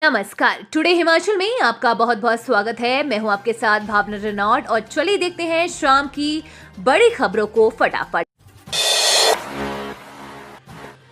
नमस्कार। टुडे हिमाचल में आपका बहुत बहुत स्वागत है। मैं हूं आपके साथ भावना रेनॉल्ड और चलिए देखते हैं शाम की बड़ी खबरों को फटाफट।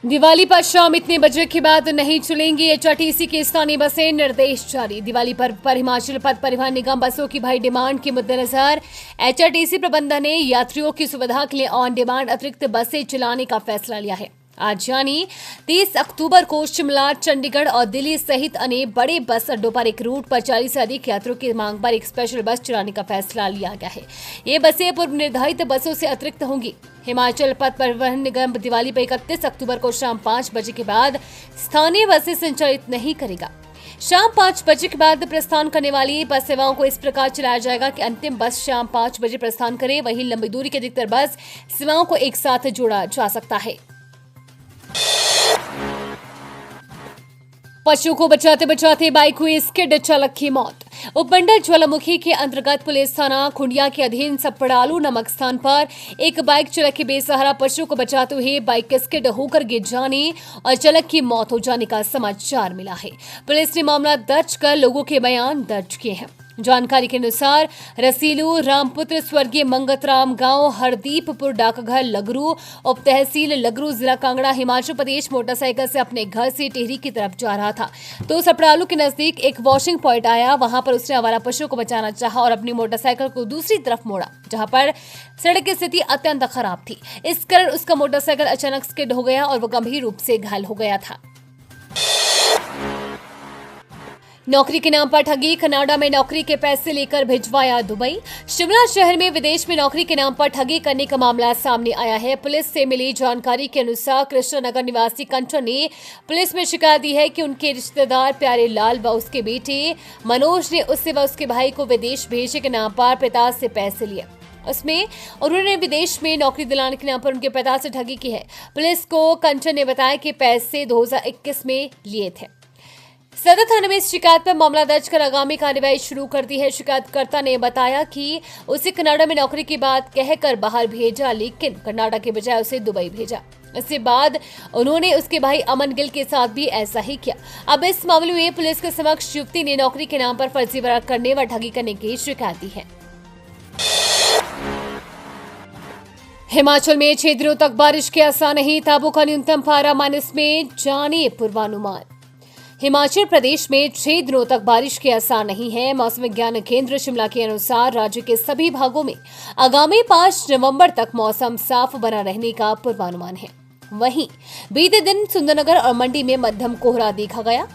दिवाली पर शाम इतने बजे के बाद नहीं चलेंगी एचआरटीसी की स्थानीय बसें, निर्देश जारी। दिवाली पर हिमाचल पथ परिवहन निगम बसों की भारी डिमांड के मद्देनजर एचआरटीसी प्रबंधन ने यात्रियों की सुविधा के लिए ऑन डिमांड अतिरिक्त बसें चलाने का फैसला लिया है। आज यानी 30 अक्टूबर को शिमला, चंडीगढ़ और दिल्ली सहित अन्य बड़े बस अड्डों पर एक रूट पर 40 से अधिक यात्रियों की मांग पर एक स्पेशल बस चलाने का फैसला लिया गया है। ये बसें पूर्व निर्धारित बसों से अतिरिक्त होंगी। हिमाचल पथ परिवहन निगम दिवाली पर 31 अक्टूबर को शाम 5 बजे के बाद स्थानीय बसें संचालित नहीं करेगा। शाम 5 बजे के बाद प्रस्थान करने वाली बस सेवाओं को इस प्रकार चलाया जाएगा कि अंतिम बस शाम 5 बजे प्रस्थान करे, वहीं लंबी दूरी की अधिकतर बस सेवाओं को एक साथ जोड़ा जा सकता है। पशु को बचाते बचाते बाइक हुई स्किड, चालक की मौत। उपमंडल ज्वालामुखी के अंतर्गत पुलिस थाना खुंडिया के अधीन सपड़ालू नामक स्थान पर एक बाइक चालक के बेसहारा पशु को बचाते हुए बाइक के स्किड होकर गिर जाने और चालक की मौत हो जाने का समाचार मिला है। पुलिस ने मामला दर्ज कर लोगों के बयान दर्ज किए हैं। जानकारी के अनुसार रसीलू रामपुत्र स्वर्गीय मंगतराम गांव हरदीपपुर डाकघर लगरू उप तहसील लगरू जिला कांगड़ा हिमाचल प्रदेश मोटरसाइकिल से अपने घर से टिहरी की तरफ जा रहा था तो सपड़ालू के नजदीक एक वॉशिंग पॉइंट आया। वहां पर उसने आवारा पशु को बचाना चाहा और अपनी मोटरसाइकिल को दूसरी तरफ मोड़ा, जहां पर सड़क की स्थिति अत्यंत खराब थी। इस कारण उसका मोटरसाइकिल अचानक स्किड हो गया और वो गंभीर रूप से घायल हो गया था। नौकरी के नाम पर ठगी, कनाडा में नौकरी के पैसे लेकर भिजवाया दुबई। शिमला शहर में विदेश में नौकरी के नाम पर ठगी करने का मामला सामने आया है। पुलिस से मिली जानकारी के अनुसार कृष्णनगर निवासी कंचन ने पुलिस में शिकायत दी है कि उनके रिश्तेदार प्यारे लाल व उसके बेटे मनोज ने उससे व उसके भाई को विदेश भेजने के नाम पर पिता से पैसे लिए। उसमें उन्होंने विदेश में नौकरी दिलाने के नाम पर उनके पिता से ठगी की है। पुलिस को कंचन ने बताया कि पैसे 2021 में लिए थे। सदर थाने में इस शिकायत पर मामला दर्ज कर आगामी कार्रवाई शुरू कर दी है। शिकायतकर्ता ने बताया कि उसे कनाडा में नौकरी की बात कहकर बाहर भेजा, लेकिन कनाडा के बजाय उसे दुबई भेजा। इसके बाद उन्होंने उसके भाई अमन गिल के साथ भी ऐसा ही किया। अब इस मामले में पुलिस के समक्ष युवती ने नौकरी के नाम पर फर्जीवाड़ा करने व ठगी करने की शिकायत दी है। हिमाचल में 6 दिनों तक बारिश के आसार नहीं, ताबू का न्यूनतम पारा माइनस में जाने पूर्वानुमान। हिमाचल प्रदेश में 6 दिनों तक बारिश के आसार नहीं है। मौसम विज्ञान केंद्र शिमला के अनुसार राज्य के सभी भागों में आगामी 5 नवंबर तक मौसम साफ बना रहने का पूर्वानुमान है। वहीं बीते दिन सुंदरनगर और मंडी में मध्यम कोहरा देखा गया।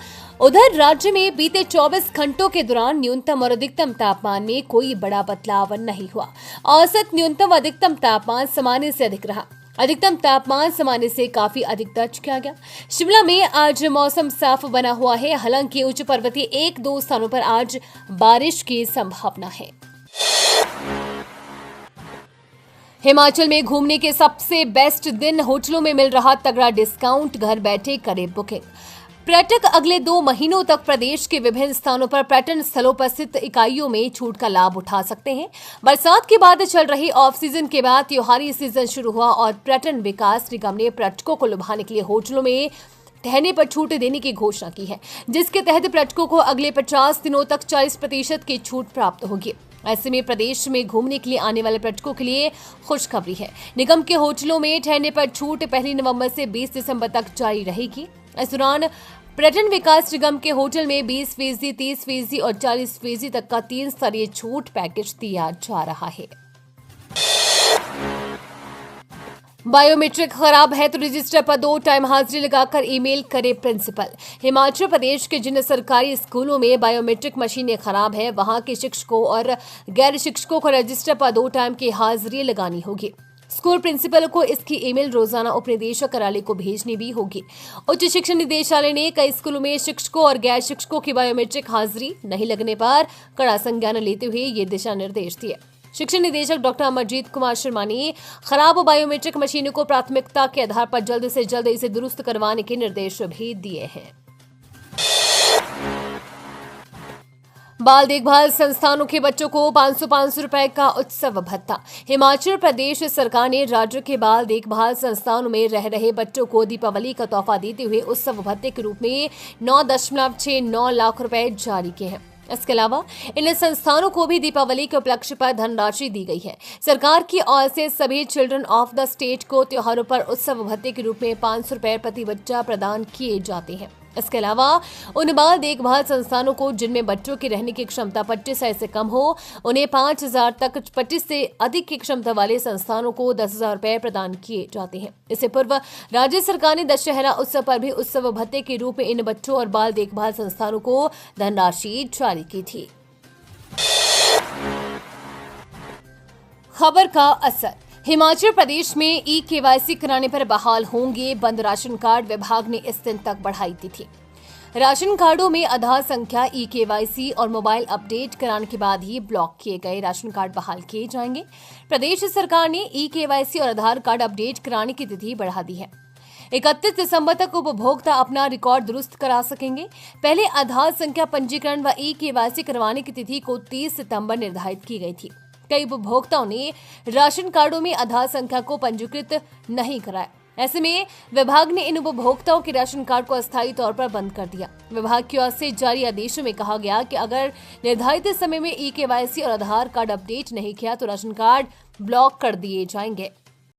उधर राज्य में बीते 24 घंटों के दौरान न्यूनतम और अधिकतम तापमान में कोई बड़ा बदलाव नहीं हुआ। औसत न्यूनतम और अधिकतम तापमान सामान्य से अधिक रहा। अधिकतम तापमान सामान्य से काफी अधिक दर्ज किया गया। शिमला में आज मौसम साफ बना हुआ है, हालांकि उच्च पर्वतीय 1-2 स्थानों पर आज बारिश की संभावना है। हिमाचल में घूमने के सबसे बेस्ट दिन, होटलों में मिल रहा तगड़ा डिस्काउंट, घर बैठे करे बुकिंग। पर्यटक अगले 2 महीनों तक प्रदेश के विभिन्न स्थानों पर पर्यटन स्थलों पर स्थित इकाइयों में छूट का लाभ उठा सकते हैं। बरसात के बाद चल रही ऑफ सीजन के बाद त्योहारी सीजन शुरू हुआ और पर्यटन विकास निगम ने पर्यटकों को लुभाने के लिए होटलों में ठहरने पर छूट देने की घोषणा की है, जिसके तहत पर्यटकों को अगले 50 दिनों तक 40% की छूट प्राप्त होगी। ऐसे में प्रदेश में घूमने के लिए आने वाले पर्यटकों के लिए खुशखबरी है। निगम के होटलों में ठहरने पर छूट 1 नवंबर से 20 दिसंबर तक जारी रहेगी। इस दौरान पर्यटन विकास निगम के होटल में 20%, 30% और 40% तक का 3 स्तरीय छूट पैकेज दिया जा रहा है। बायोमेट्रिक खराब है तो रजिस्टर पर 2 टाइम हाजिरी लगाकर ईमेल करे प्रिंसिपल। हिमाचल प्रदेश के जिन सरकारी स्कूलों में बायोमेट्रिक मशीनें खराब है, वहां के शिक्षकों और गैर शिक्षकों को रजिस्टर पर 2 टाइम की हाजिरी लगानी होगी। स्कूल प्रिंसिपल को इसकी ईमेल रोजाना उप निदेशक कार्यालय को भेजनी भी होगी। उच्च शिक्षा निदेशालय ने कई स्कूलों में शिक्षकों और गैर शिक्षकों की बायोमेट्रिक हाजिरी नहीं लगने पर कड़ा संज्ञान लेते हुए ये दिशा निर्देश दिए। शिक्षा निदेशक डॉक्टर अमरजीत कुमार शर्मा ने खराब बायोमेट्रिक मशीनों को प्राथमिकता के आधार पर जल्द से जल्द इसे दुरुस्त करवाने के निर्देश भी दिए हैं। बाल देखभाल संस्थानों के बच्चों को 500 रुपए का उत्सव भत्ता। हिमाचल प्रदेश सरकार ने राज्य के बाल देखभाल संस्थानों में रह रहे बच्चों को दीपावली का तोहफा देते हुए उत्सव भत्ते के रूप में 9.69 लाख रुपए जारी किए हैं। इसके अलावा इन संस्थानों को भी दीपावली के उपलक्ष्य पर धनराशि दी गई है। सरकार की ओर से सभी चिल्ड्रन ऑफ द स्टेट को त्योहारों पर उत्सव भत्ते के रूप में 500 रुपए प्रति बच्चा प्रदान किए जाते हैं। इसके अलावा उन बाल देखभाल संस्थानों को जिनमें बच्चों की रहने की क्षमता 25 से कम हो, उन्हें 5,000 तक, 25 से अधिक की क्षमता वाले संस्थानों को 10,000 रुपए प्रदान किए जाते हैं। इससे पूर्व राज्य सरकार ने दशहरा उत्सव पर भी उत्सव भत्ते के रूप में इन बच्चों और बाल देखभाल संस्थानों को धनराशि जारी की थी। खबर का असर। हिमाचल प्रदेश में ई-केवाईसी कराने पर बहाल होंगे बंद राशन कार्ड। विभाग ने इस दिन तक बढ़ाई तिथि। राशन कार्डों में आधार संख्या, ई-केवाईसी और मोबाइल अपडेट कराने के बाद ही ब्लॉक किए गए राशन कार्ड बहाल किए जाएंगे। प्रदेश सरकार ने ई-केवाईसी और आधार कार्ड अपडेट कराने की तिथि बढ़ा दी है। 31 दिसंबर तक उपभोक्ता अपना रिकॉर्ड दुरुस्त करा सकेंगे। पहले आधार संख्या पंजीकरण व ई-केवाईसी करवाने की तिथि को 30 सितंबर निर्धारित की गई थी। कई उपभोक्ताओं ने राशन कार्डों में आधार संख्या को पंजीकृत नहीं कराया। ऐसे में विभाग ने इन उपभोक्ताओं के राशन कार्ड को अस्थायी तौर पर बंद कर दिया। विभाग की ओर से जारी आदेशों में कहा गया कि अगर निर्धारित समय में ई-केवाईसी और आधार कार्ड अपडेट नहीं किया तो राशन कार्ड ब्लॉक कर दिए जाएंगे।